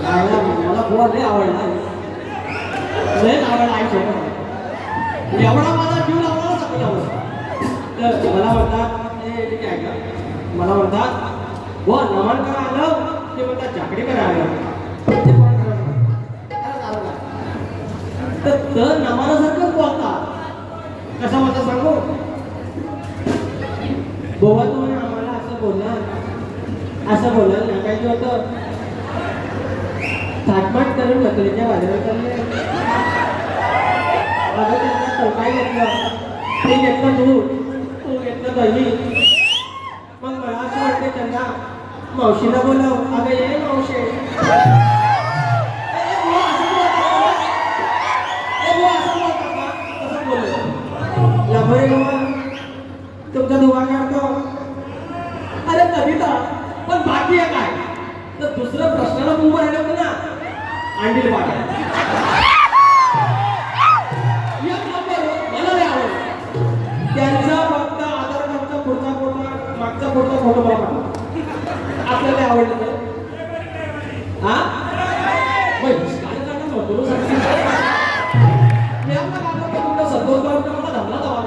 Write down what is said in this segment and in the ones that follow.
मला बुवा लय आवडला, लयच आवडला आई सोबत. एवढा माझा जीव लावला सगळं. तर मला म्हणतात ठीक आहे का, मला म्हणतात बुवा नमन करा आलं, ते म्हणतात झाकडी करा आलं. तर नमानासारखंच बोलतात. कसं माझं सांगू, बुवा तुम्ही आम्हाला असं बोलणार ना, काही होतं थाटमाट करून नकलीच्या बाजारात चालले. माझं त्यांना काय घेतलं, ते घेतलं दूध, तू घेतलं दही. मग मला असं वाटते त्यांना मावशीला बोलव, अगं ये मावशी. तुमचा दुवा काढतो. अरे कविता पण बाकी आहे काय, तर दुसरं प्रश्नाला उभं राहिलं ना, अंडील पाठ मला नाही आवडत. त्यांचा फक्त आधार कार्डचा पुढचा फोटो, मागचा फोटो मला पाठवा. आपल्याला आवडलं तर हा काय करणार होतो मी आपला काका तुमचा संतोष गावचा मला धमला दवा.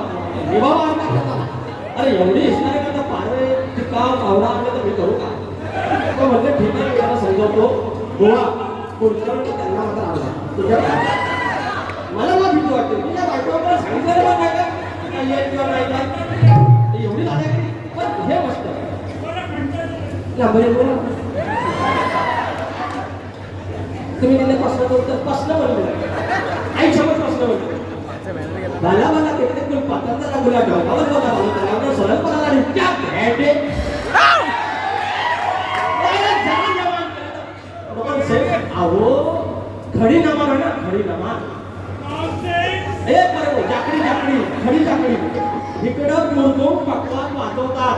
अरे एवढी हिस्टारी करता पारे काम आवडा आणलं तर मी करू का. तो म्हटलं ठीक आहे, त्याला समजावतो गोवा पुढच्या वेळी त्यांना मात्र आवडला. तुझ्या मला ना भीती वाटते, तुझ्या बायकोला सांगितलं मग काय काय किंवा नाही काय एवढी झाली. पण हे मस्त लांबरे बोला तुम्ही त्यांना प्रश्न म्हणलं आई समज प्रश्न म्हणलं मला किती कुल पात्राचा गुलाब डोकावर बोला बोला त्याला सरळ पणाला रित्या भेटे अहो खडी नमा ना, खडी नमा जाकडी खडी जाकडी. इकडं मुरगून पकवान वाजवतात,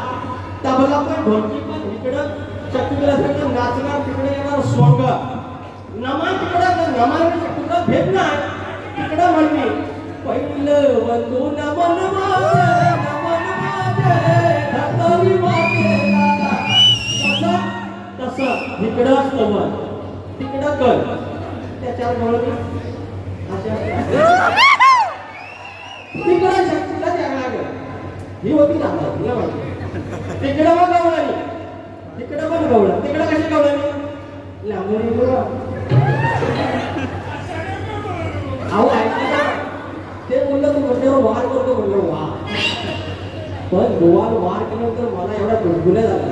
तबला पण ढोलकी पण इकडं चक्रीला नाचणार, तिकडे येणार सोंग. नमा तिकडं नमाला तिकडं भेट नाही, तिकडं म्हणली पहिलं वंदू नमन माझे धतरी मातेला. तसं इकडं स्तवन तिकडं कर त्याच्यावर म्हणून तिकडं शक्तीला द्यायला गं ही होती ना तुला माहिती. तिकडं मग गवळणी, तिकडं पण गवळण, तिकडं कशी गवळणी लांबणी बोला. अहो ऐकलं ते बोललं तू म्हणल्यावर वार करतो म्हणलं वा, पण गोवाल वार केल्यानंतर मला एवढा गुलगुल्या झाला.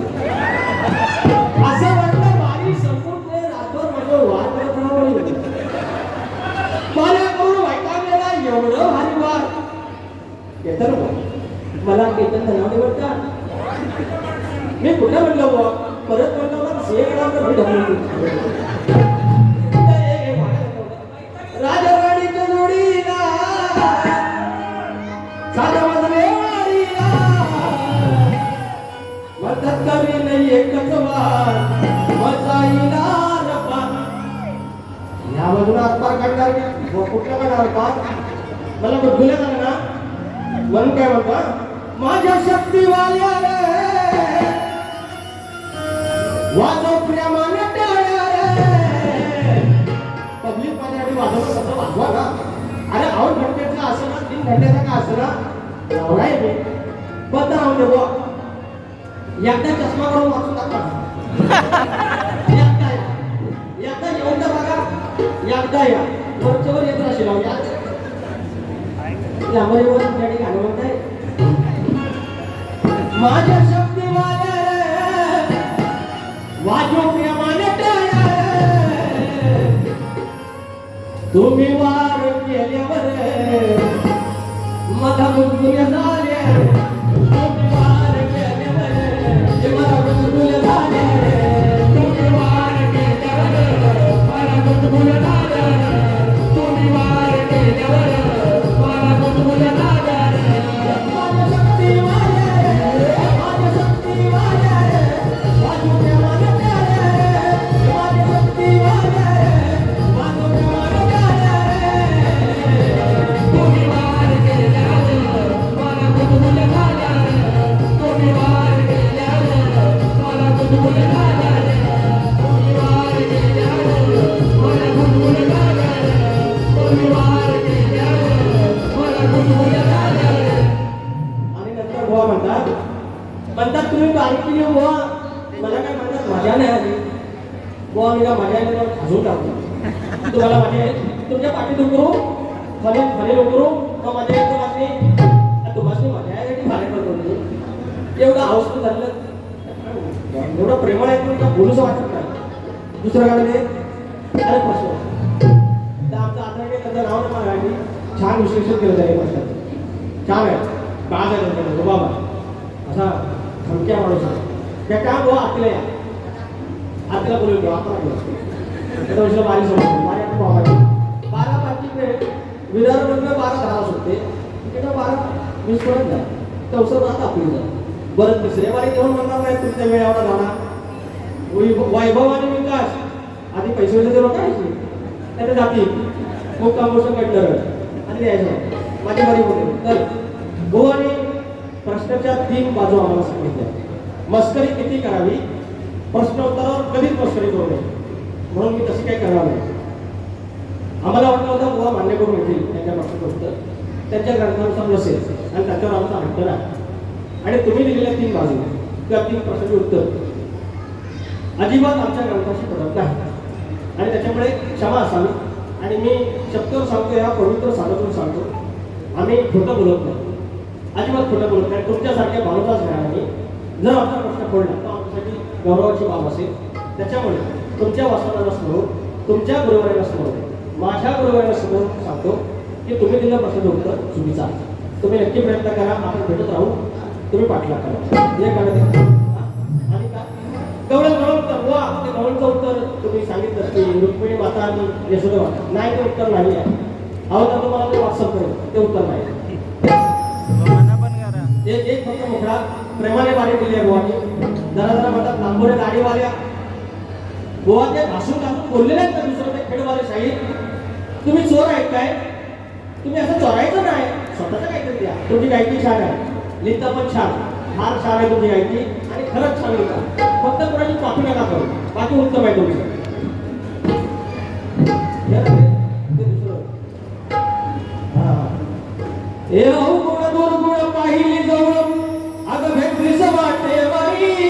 असं वाटलं वारी संपूर्ण रातभर माझ्यावर वार करत राहावं. मला करून वैतागलेला एवढं भारी वार येतं ना. मला केतन धनावडे म्हणतात, मी कुठं म्हणलं बुवा, परत म्हणलं मला शेकडा मी ढकलून राजा राणीच्या जोडीला साधा मजले वारीला म्हणतात कमी नाही एकच वार मजाईला रपा. या बाजूला आत्ता काढणार कुठला काढणार पार मला गुदगुल्या झाला ना, म्हणून काय म्हणतात माझ्या शक्तीवाल्या रे वाजव प्रेमाने टाळ्या रे. पब्लिक माझ्याकडे वाजवलं कसं वाजवा ना. अरे आऊट घंटेचा असं ना, 3 घंट्याचा का असं ना लावलाय मी बंद राहून दे बुवा. एकदा चष्मा करून वाचून टाका, एकदा येऊन तर बघा, एकदा या वरच्यावर येत राहशील लांबरीवर गाडी घालवत आहे. माझ्या शक्तीवाल्या रे वाजव प्रेमाने टाळ्या रे. तुम्ही वार केल्यावर मला गुदगुल्या झाल्या, तुम्ही वार केल्यावर मला गुदगुल्या झाल्या, तुम्ही वार केल्यावर मला गुदगुल्या झाल्या, तुम्ही वार केल्यावर मला गुदगुल्या झाल्या. माझ्या शक्तीवाल्या रे, माझ्या शक्तीवाल्या रे वाजव प्रेमाने टाळ्या रे. माझ्या शक्तीवाल्या रे वाजव प्रेमाने टाळ्या रे. तुम्ही वार केल्यावर मला गुदगुल्या झाल्या. लाडकी बुवा मला काय म्हणतात मजा नाही आली बुवा मी का मजा आली तर हसून टाकतो तुम्हाला मजा आहे तुमच्या पाठीत उकरू फले फले उकरू मग मजा येतो तुम्हाला मजा आहे भाडे करतो एवढं अवस्था झालं एवढं प्रेमळ आहे तुमचा बोलूच वाटत नाही दुसरं गाणं अरे प्रश्न तर आमचं आता त्याचं नाव नाही मागायची छान विश्लेषण केलं जाईल प्रश्नाचं छान आहे बाज आहे त्यांच्याकडे बाबा असा धमक्या माणूस आहे त्या काय बुवा आतल्या या आतला बोलून घेऊ आता त्याचा विषय बारी समजतो बारी आता पाहायची 12 विदर्भमधलं 12 10 सुटते तिकडं 12 20 पडत नाही चौसर राहतं आपली जर बरं तिसऱ्या बारी जेवण म्हणणार नाही तुमच्या वेळ एवढा झाला वैभव आणि विकास आधी पैसे वैसे देऊ नका त्याच्या जाती खूप कामोषण कटलं आणि द्यायचं माझी बारी होते तर गो आणि प्रश्नाच्या 3 बाजू आम्हाला सांगितल्या मस्करी किती करावी प्रश्नोत्तरावर कधीच मस्करी करू नये म्हणून मी तशी काही करणार नाही आम्हाला वाटलं होतं बुवा मान्य करून येतील त्यांच्या प्रश्नोत्तर त्यांच्या ग्रंथानुसार नसेल आणि त्याच्यावर आमचा हट्ट नाही आणि तुम्ही दिलेल्या 3 बाजू किंवा 3 प्रश्नाचे उत्तर अजिबात आमच्या ग्रंथाशी पडत नाही आणि त्याच्यामुळे क्षमा असावी आणि मी शब्दावर सांगतो या पवित्र साधकातून सांगतो आम्ही खोटं बोलत नाही अजिबात खोटं बोलत नाही तुमच्यासारख्या भावनाच घेणार नाही जर आमचा प्रश्न पडला तर आमच्यासाठी गौरवाची बाब असेल त्याच्यामुळे तुमच्या वाचनाला समोर तुमच्या गुरुवाऱ्याला समोर माझ्या गुरुवाऱ्याला समोर सांगतो की तुम्ही दिलेला प्रश्न उत्तर चुकीचा तुम्ही नक्की प्रयत्न करा आपण भेटत राहू तुम्ही पाठलाग करा हे कळत आणि का गवळण तर वा ते गवळचं उत्तर तुम्ही सांगितलं की रुक्मिणी माता आणि यशोदा माता नाही ते उत्तर नाही आहे अहो तर तुम्हाला ते व्हॉट्सअप करेल ते उत्तर नाही एक फक्त मोकळा प्रेमाने बारी दिली आहे गोवानी जरा म्हणतात लांबोरे गाडीवाल्या गोवा ते घासून बोलले नाहीत का दुसरं ते खेळवाले शाही तुम्ही चोर आहेत काय तुम्ही असं चोरायचं नाही स्वतःचं काहीतरी द्या तुमची गायकी छान आहे लिहिता पण छान फार छान आहे तुमची गायकी आणि खरंच छान लिहिता फक्त कोणाची कॉपी नका करू बाकी उत्तम आहे तुम्ही हे अवगुण दुर्गुण पाहिली जवळ अगं भेटलीच वाटे बाई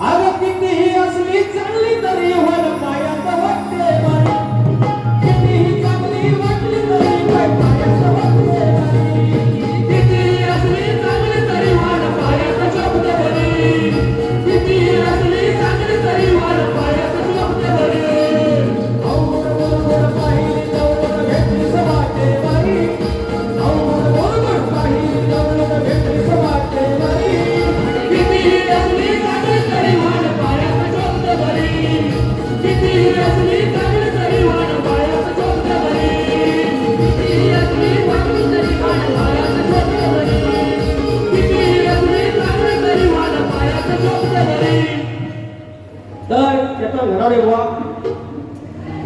अगं कितीही असली चांगली तरी वर पायात वाटते बाई कितीही चांगली वाटली तरी पायात वाटते बाई कितीही असली चांगली तरी वर पायात शोभते बरी कितीही असली चांगली तरी वर पायात शोभते बरी अवगुण दुर्गुण पाहिली जवळ भेटलीच वाटे बाई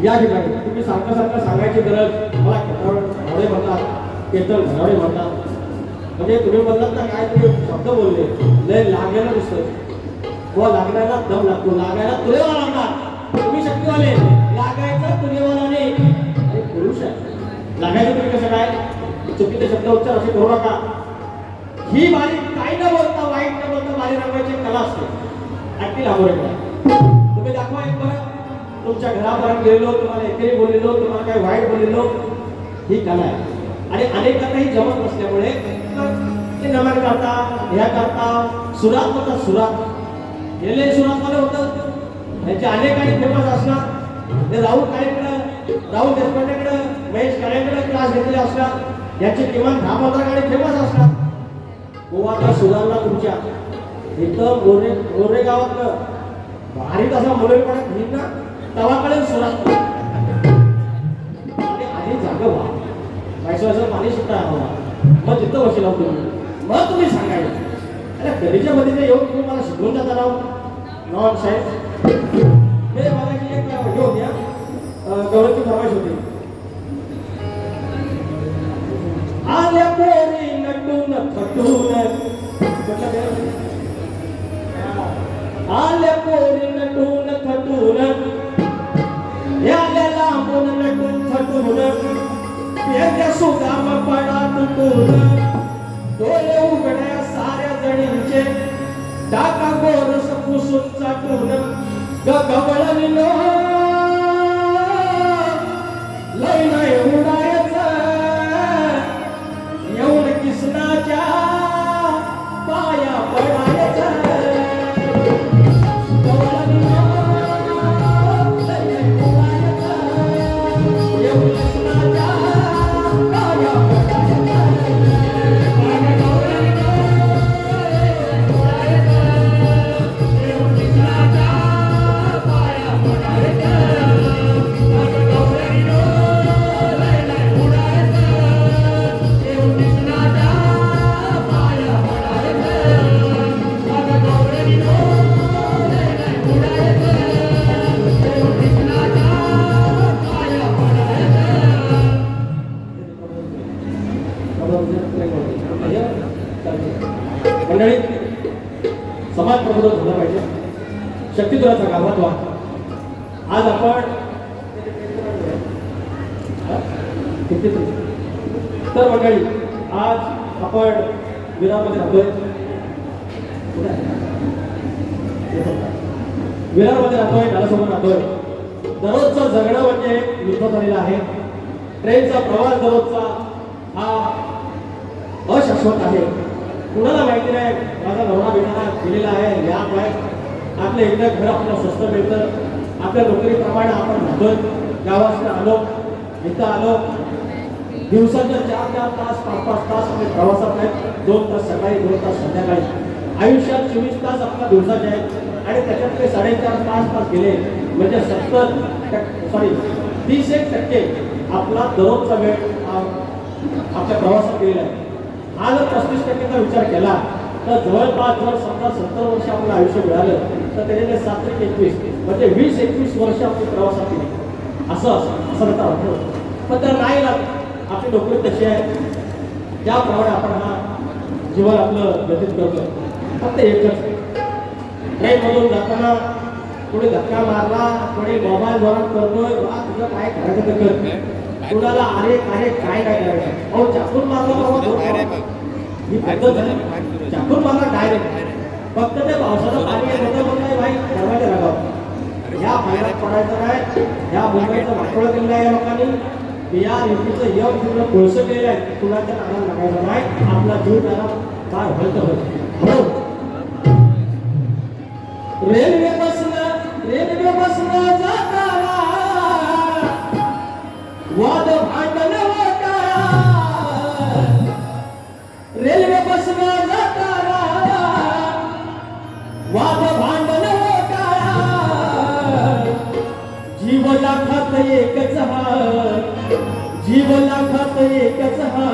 या ठिकाणी तुम्ही सारखं सांगायची गरज मला घराडे म्हणतात केतन घराडे म्हणतात म्हणजे तुम्ही म्हणतात ना काय तुम्ही शब्द बोलले लय लागायला दिसतं व लागण्याला दम लागतो लागायला तुरेवा लागणार तुम्ही शक्तीवाले लागायचं तुरेवाला नाही आणि पुरुष आहे लागायचं तुम्ही कसं काय चुकीचे शब्द उच्चार असे करू नका ही बारी काही न बोलता वाईट न बोलता बारी रंगवायची कला असते अगदी लांबोरे तुम्ही दाखवा एक बरं तुमच्या घरापर्यंत गेलेलो तुम्हाला एकेरी बोललेलो तुम्हाला काही वाईट बोललेलो ही कला आहे आणि अनेकांना ही जमत नसल्यामुळे ते नमन करता ह्या करता सुरात होता सुरात गेले सुरातमध्ये होतं त्यांचे अनेक काही फेमस असणार ते राहुल देशपांडेकडे महेश काळेकडे क्लास घेतलेले असणार याचे किमान 10-15 गाडी फेमस असणार गोवाचा सुधारणा तुमच्या इथं मोरे गावातलं भारी तसा मुलेपणा घेईन ना तवाकडे सुरात आणि आधी जागा व्हा पैशाचं पाणी सुद्धा हवा मग तिथं बसेल तुम्ही मग तुम्ही सांगायचं अरे कधीच्या मध्ये येऊन तुम्ही मला शिकवून जाता राहू नॉन साहेब मी मला एक घेऊन या गौरवची फरमाईश होती आल्या पोरी नटून थटून आल्या पोरी नटून थटून याल्या लांबून नटून थटून याच्या सुदाम पडा तुटून डोळे उघड्या साऱ्या जणींचे टाका गोरस पुसून चाटून गवळणीनो लय नाही उडायचं येऊन कृष्णाच्या पाया पडायचं गवळणीनो लय नाही उडायचं येऊन कृष्णाच्या पाया मंडळी समाज प्रबोधन झाला पाहिजे. शक्तिद्राचा गावात वा आज आपण तर मंडळी आज आपण विरारमध्ये राहतोय. विरारमध्ये राहतोय, नालासोबत राहतोय. दररोजचं जगणं म्हणजे युद्ध झालेलं आहे. ट्रेनचा प्रवास दररोजचा हा अशाश्वत आहे. कुणाला माहिती नाही माझा नवरा बिचारा गेलेला आहे, या पाय आपल्या इकडे घर आपल्याला स्वस्त मिळतं. आपल्या नोकरीप्रमाणे आपण राहतोय. गावात आलो, इथं आलो, दिवसाच्या 4-4 तास 5-5 तास आपले प्रवासात आहेत. 2 तास सकाळी, 2 तास संध्याकाळी. आयुष्यात 24 तास आपल्या दिवसाचे आहेत आणि त्याच्यातले 4.5 तास गेले म्हणजे 30% आपला दररोजचा वेळ आपल्या प्रवासात गेलेला आहे. हा जर 35%चा विचार केला तर जवळपास जर समजा 70 वर्ष आपलं आयुष्य मिळालं तर त्याच्याने 7-21 म्हणजे 20-21 वर्ष आपली प्रवासात केली असं त्याचा अर्थ होतो. पण तर नाही लागत. आपली नोकरी तशी आहे ज्याप्रमाणे आपण हा जीवन आपलं व्यतीत करतो. फक्त एकच ट्रेनमधून जाताना कोणी धक्का मारला, कोणी मोबाईल जोरात करतोय, तुझं काय करायचं तर कर. कुणाला अरे काय करायचं अहो चाकून मारला ही पद्धत झाली. चाकून मारला डायरेक्ट फक्त ते पावसाचं पाणी येत होतं पण नाही भाई दरवाजा लागावं. या पाण्यात पडायचं नाही. या मुंबईचं वाटोळं केलेलं आहे या लोकांनी. या रीतीचं यम पूर्ण कोळसं केलेलं आहे. कुणाच्या नादाला लागायचं नाही. आपला जीव त्याला काय व्हायचं होतं. रेल्वे बसनं जाताना वाद भांडण होता. रेल्वे बसनं जाताना वाद भांडण होता. जीव लाखात एकच हा, जीव लाखात एकच हा,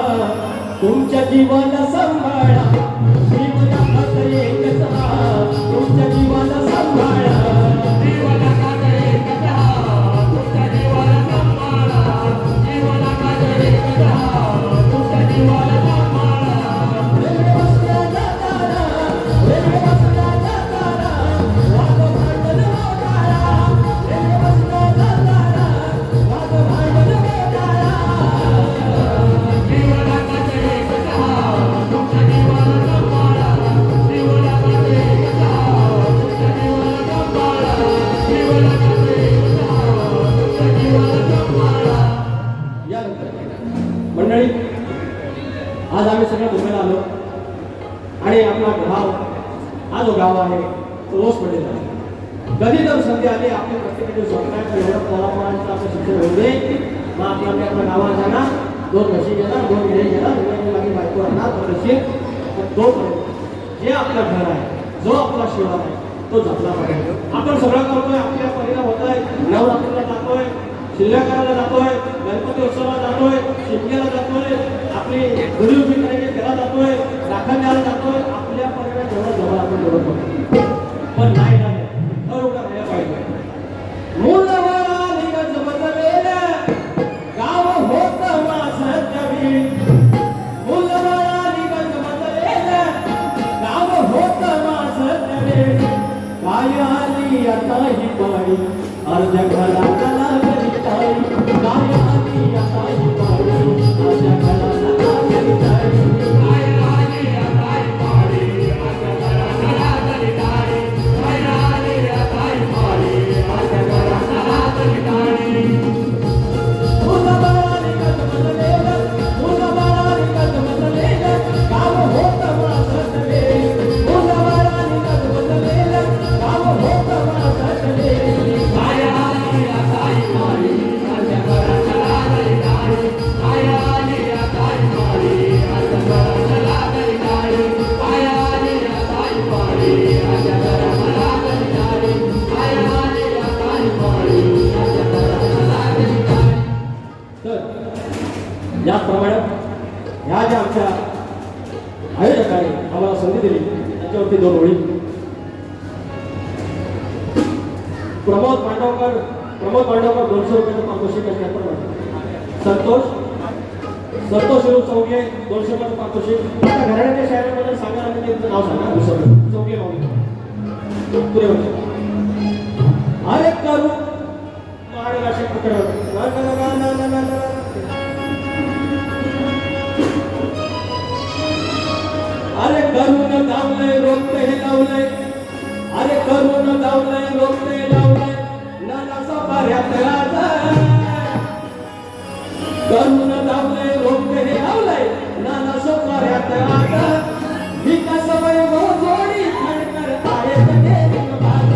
तुमच्या जीवाला सांभाळा. जीव लाखात एकच हा, तुमच्या जीवाला सांभाळा. जीव लाखात एकच हा, तुमच्या जीवाला सांभाळा. जीव लाखात एकच हा, तुमच्या जीवाला सांभाळा. रेल्वे बसला जाताना, रेल्वे बसला जाताना वाद भांडण होताना. रेल्वे बसला जाताना वाद भांडण होताना. जीव लाखात एकच हा, तुमच्या जीवाला सांभाळा. जीव लाखात एकच हा, तुमच्या जीवाला सांभाळा. जीव लाखात एकच हा, तुमच्या जीवाला सांभाळा. मंडळी आज आम्ही सगळं मुंबईला आलो आणि आपला गाव हा जो गाव आहे तो रोज पडलेला आहे. कधी जर संधी आली आपल्या प्रत्येकाचे स्वप्न आहे एवढं पोरापोरांचं आपलं शिक्षण होऊ दे. मग आपल्या गावात जाणार, 2 म्हशी घेणार, 2 विडे घेणार, माझी बायको आणणार, 2 म्हशी. जे आपलं घर आहे, जो आपला शिवार आहे तो जपला पाहिजे. आपण सगळं करतोय, आपल्या परिणाम होत आहे. नवरात्रीला जातोय, शिल्लकाला जातोय, गणपती उत्सवाला जातोय, शिमग्याला जातोय, आपली घरी उभी करायची त्याला जातोय, राखण द्यायला जातोय. आपल्या परिणाम जेवढं जवळ आपण तेवढं करतो. पण नाही झालं घर उघडा राहायला पाहिजे. मूलवाळा निघत बदलेलं गाव होतं माझं कवी. मूलवाळा निघत बदलेलं गाव होतं माझं कवी. काय आली आता ही पाळी अर्ध्या घराला लागली ताई. काय आली आता ही पाळी अर्ध्या घराला लागली ताई. काय आली आता ही पाळी अर्ध्या घराला लागली याचप्रमाणे ह्या ज्या आमच्या आयोजकांनी आम्हाला संधी दिली त्याच्यावरती 2 ओळी. प्रमोद पांडवकर 200 रुपयाचं पारितोषिक संतोष शिरू चौघे 200 रुपयाचं पारितोषिक. आता घराण्याच्या शहराबद्दल सांगा आणि त्यांचं नाव सांगा. चौघे पुरे होते. अरे करू मारे असे पकडत अरे करून धावलंय रोखते लावलंय. अरे करून धावलंय रोखते लावलंय. नाना सफाऱ्यात करून धावलंय रोखते लावलंय. नाना सफाऱ्यात विकास वैभव जोडी खडकर आहेत देवी बाग.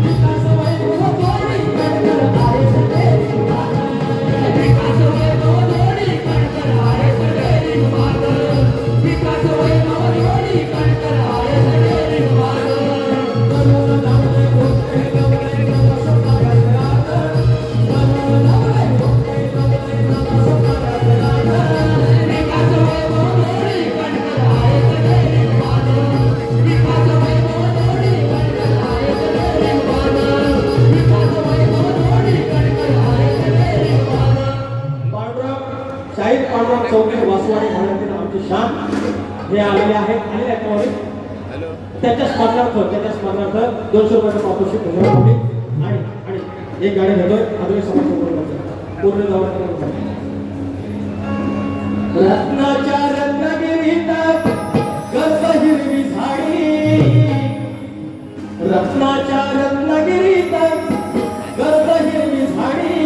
विकास वैभव जोडी खडकर आहेत देवी बाग. विकास वैभव जोडी खडकर आहेत देवी बाग. विकास वैभव जोडी खडकर आहेत देवी बाग. करून धावलंय रोखते लावलंय. नाना सफाऱ्यात करून धावलंय रोखते लावलंय. नाना सफाऱ्यात विकास वैभव जोडी खडकर आहेत देवी बाग. विकास वैभव जोडी खडकर आहेत देवी बाग. विकास वैभव जोडी खडकर आहेत देवी बाग. शाहीर पांडुरंग चौके वासवाडी घराण्यातील आमचे शान हे आलेले आहेत. त्याच्या स्मरणार्थ 200 रुपयाचं पारितोषिक आणि एक गाडी घेतोय. आदरणीय समाज पूर्ण रत्नाच्या रत्नागिरीत गर्द हिरवी झाडी. रत्नाच्या रत्नागिरीत गर्द हिरवी झाडी.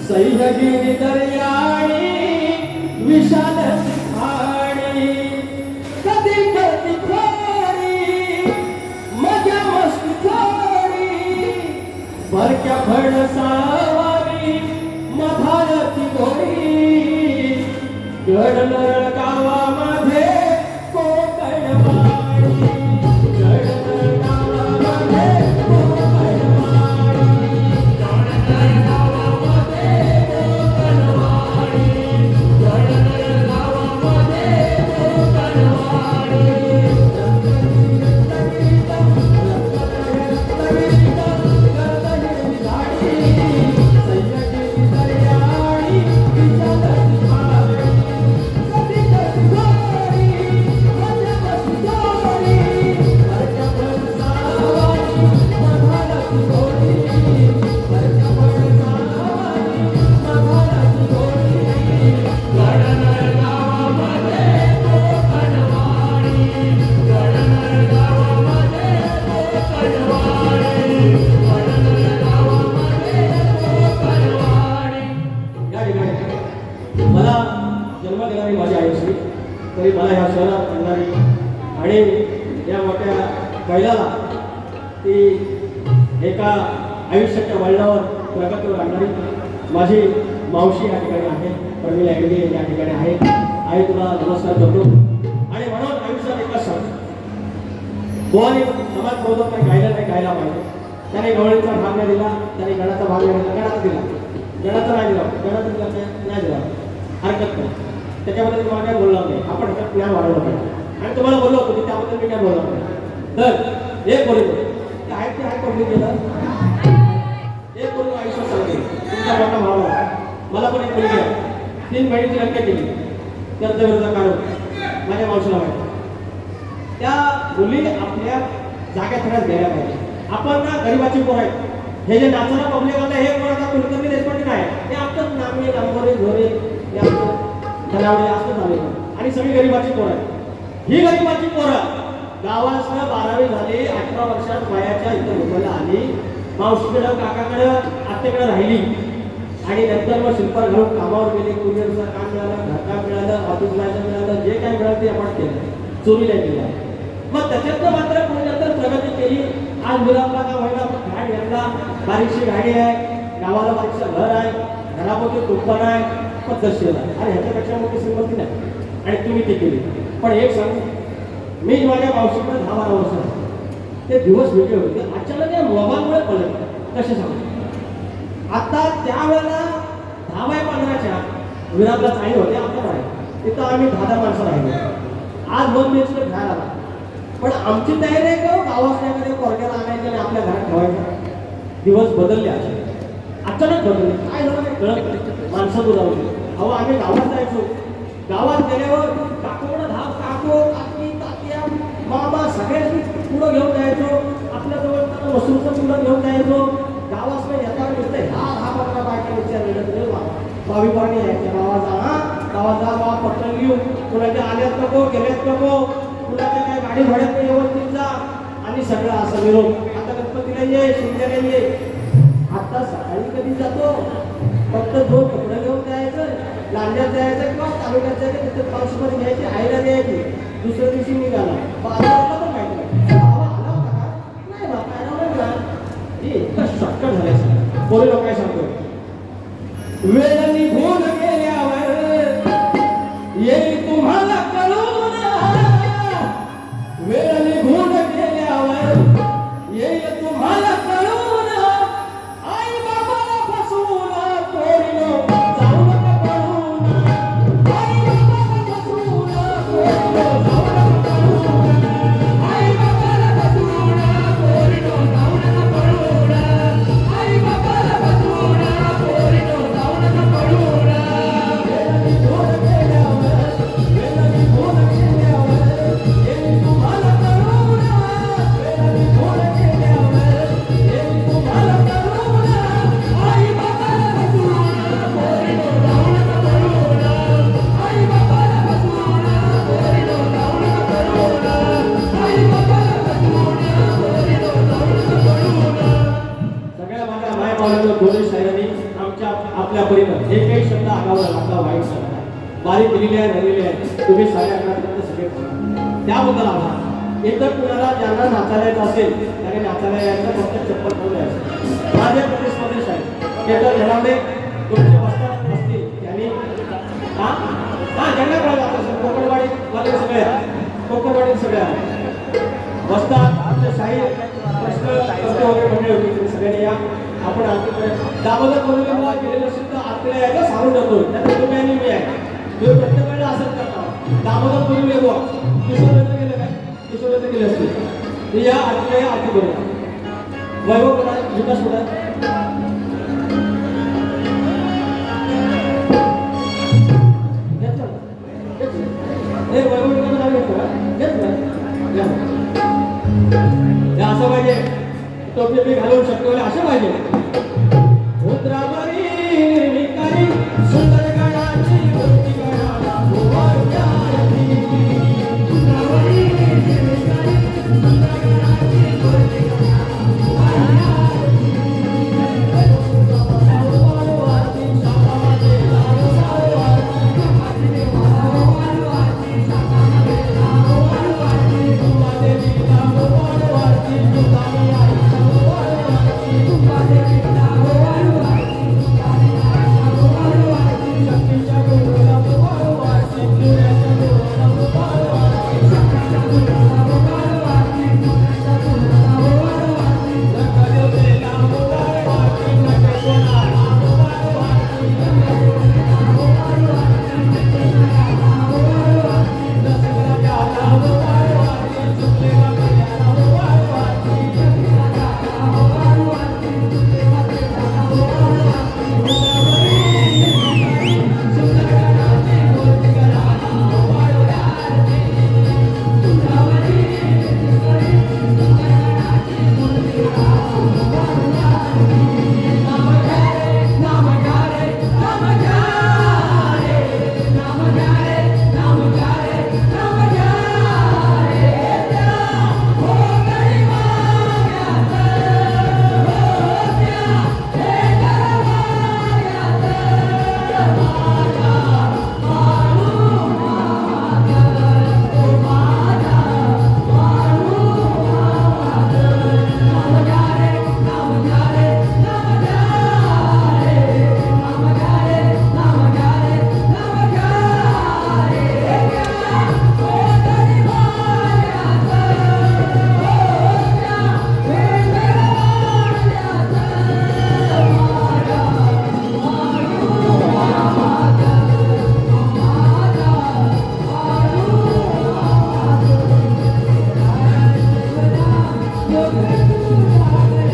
सह्यागिरी दर्याणी विशाल झाडी. कधी करती खोरी मजा मस्ती थोडी. भरक्या फणसावारी मधारती घोडी. गडनर गावामध्ये कोकणवाडी. गडनर गावामध्ये कोकणवाडी. गडनर गावामध्ये कोकणवाडी. गडनर गावामध्ये कोकणवाडी. मला जन्म देणारी माझी आयुष्य तरी मला ह्या शहरात आणणारी आणि या मोठ्या बैलाला ती एका आयुष्याच्या वळणावर प्रगतीवर आणणारी माझी मावशी या ठिकाणी आहे. प्रमिला एडगे या ठिकाणी आहे. आई तुला नमस्कार करतो. आणि म्हणून आयुष्यात एका सण बोवाने समाज प्रबोधक काही गायला पाहिजे. त्याने गवळीचा भाग नाही दिला. त्याने गणाचा भाग नाही दिला. गणाचा दिला नाही दिला हरकत नाही. त्याच्याबद्दल तुम्हाला काय बोलणार नाही. आपण ह्याच्यात ज्ञान वाढवलं पाहिजे. आणि तुम्हाला बोललो होतो की त्याबद्दल मी काय बोलणार नाही. तर एक बोलतो आहे ते आहे पब्लिक केलं. एक बोलतो आयुष्यात सांगते तुमचा मोठा भाव मला पण एक मुलगी आहे. 3 महिन्याची हत्या केली कर्तव्याचा कारण माझ्या मावशीला माहिती. त्या मुली आपल्या जाग्या थोड्यात गेल्या पाहिजे. आपण ना गरीबाची पोर आहे. हे जे नाचणं पब्लिक आता हे कोणाचा कुलकर्णी देशपांडे नाही. हे आमचंच नामे नामोरे घोरे हे आमचं धनावडे असं झाले. आणि सगळी गरीबाची पोरं आहेत. ही गरीबाची पोरं गावासनं 12वी झाली. 18 वर्षात वयाच्या इथं मुंबईला आली. मावशीकडं काकाकडं आत्याकडं राहिली. आणि नंतर मग शिल्पर घालून कामावर गेले. कुरिअरचं काम मिळालं, घरकाम मिळालं, ऑफिस जायचं मिळालं. जे काय मिळालं ते आपण केलं. चोरीला गेला. मग त्याच्यातनं मात्र पुढे नंतर प्रगती केली. आज मुलांना का व्हायला आपण गाडी आणला. बारीकशी गाडी आहे. गावाला बारीकचं घर आहे, घरामध्ये दुकान आहे, पद्धतशीर आहे. आणि ह्याच्यापेक्षा मोठी श्रीमंती नाही. आणि तुम्ही ती केली. पण एक सांगू, मी माझ्या मावशीकडे 10-12 वर्ष आहे. ते दिवस वेगळे होते. अचानक या मोबाईलमुळे पडले. कसे सांगू? आता त्यावेळेला 10/15च्या विराटला चाळी होते आपल्याकडे. तिथं आम्ही 10 माणसं राहिलो. आज 2 बेंच घ्यायला आला. पण आमची तयारी आहे का गावात एखाद्या पोरग्याला आणायचं आणि आपल्या घरात ठेवायचं. दिवस बदलले असे. अचानक बदलले. काय झालं नाही कळत नाही. माणसं दुरावली. अहो आम्ही गावात जायचो. गावात गेल्यावर काकोडं धाव, काको, काकी, तात्या, मामा सगळ्यांनी पुढं घेऊन जायचो. आपल्या जवळ वस्तूचं पुढं घेऊन जायचो. गावात येताना नुसतं ह्या 10-15 बायका विचारलेलं बावी पाणी यायचे. बाबा जा, गावात जा, बाबा पटकन घेऊ. कुणाच्या आल्यात नको, गेल्यात नको, कुणाच्या काय गाडी भाड्यात व्यवस्थित जा. आणि सगळं असं मिळून आता गणपतीला ये, शिंद्याला ये. आता सकाळी कधी जातो, फक्त 2 कपडे घेऊन जायचं, लांड्यात जायचं किंवा तालुक्यात जायचं, तिथे 500 घ्यायची, आईला द्यायची. दुसऱ्या दिवशी निघाला. बाजाराला पण माहिती नाही. बाबा आला होता का? नाही बा, काय नव्हतं ना. हे इतकं शॉर्टकट झालं. पोरी लोक काय सांगतो, वेळ निघून गेल्यावर येईल तुम्हाला कळून. वेळ निघून गेल्यावर येईल तुम्हाला कळून. आई बाबाला फसवून पोरीनो जाऊ नका पळून. आई बाबाला फसवून पोरीनो जाऊ नका पळून. आई बाबाला फसवून पोरीनो जाऊ नका पळून. आई बाबाला फसवून पोरीनो जाऊ नका पळून. वेळ निघून गेल्यावर, वेळ निघून गेल्यावर येईल तुम्हाला कळून. वेळ निघून गेल्यावर येईल तुम्हाला कळून. आई बाबाला फसवून पोरीनो जाऊ नका पळून. आई बाबाला फसवून पोरीनो जाऊ नका पळून. आई बाबाला फसवून पोरीनो जाऊ नका पळून. सगळ्या माझ्या माय बाबांना दोन्ही शायरांनी आमच्या आपल्या परिवार हे काही शब्द आगावर लागला वाईट शब्द आहे. बारीक दिलेले आहे, राहिलेले आहे. तुम्ही साऱ्या अकरापर्यंत सगळे त्याबद्दल आभार. इतर कुणाला ज्यांना नाचायला येत असेल त्याने नाचायला यायचं, फक्त चप्पल ठेवून यायचं. माझे प्रतिस्पर्धी साहेब केतन घरामध्ये तुमचे वस्तात असतील त्यांनी ज्यांना कळलं जात असेल कोकणवाडी वाले सगळे कोकणवाडी सगळे वस्तात आमचे शाही प्रश्न वगैरे म्हणले होते. सगळ्यांनी या. आपण दामोदर कोल्हेला गेलेलं असेल तर आपल्याला यायचं सांगून जातो. त्यात तुम्ही आणि मी आहे. तुम्ही प्रत्येक वेळेला असंच करता. दामोदर कोल्हे किशोर गेले काय, किशोर गेले असतील या आरतीला या आरती करूया. वैभव कुठा, विकास कुठा, वैभव विकास नाव घेतो का असं पाहिजे. टोपी बी घालून शकतो असं पाहिजे. उतरावरी निर्विकारी सुंदर गणाची मूर्ती गणाला उभारत्या आरती. उतरावरी निर्विकारी सुंदर गणाची मूर्ती गणाला उभारत्या आरती. वाळू आरती शाखामध्ये लाडू वाळू आरती शाखामध्ये वाळू आरती शाखामध्ये लाडू वाळू आरती. तुमादेवी लाडू वाळू आरती तुताई आई वाळू आरती तुमादेवी तुला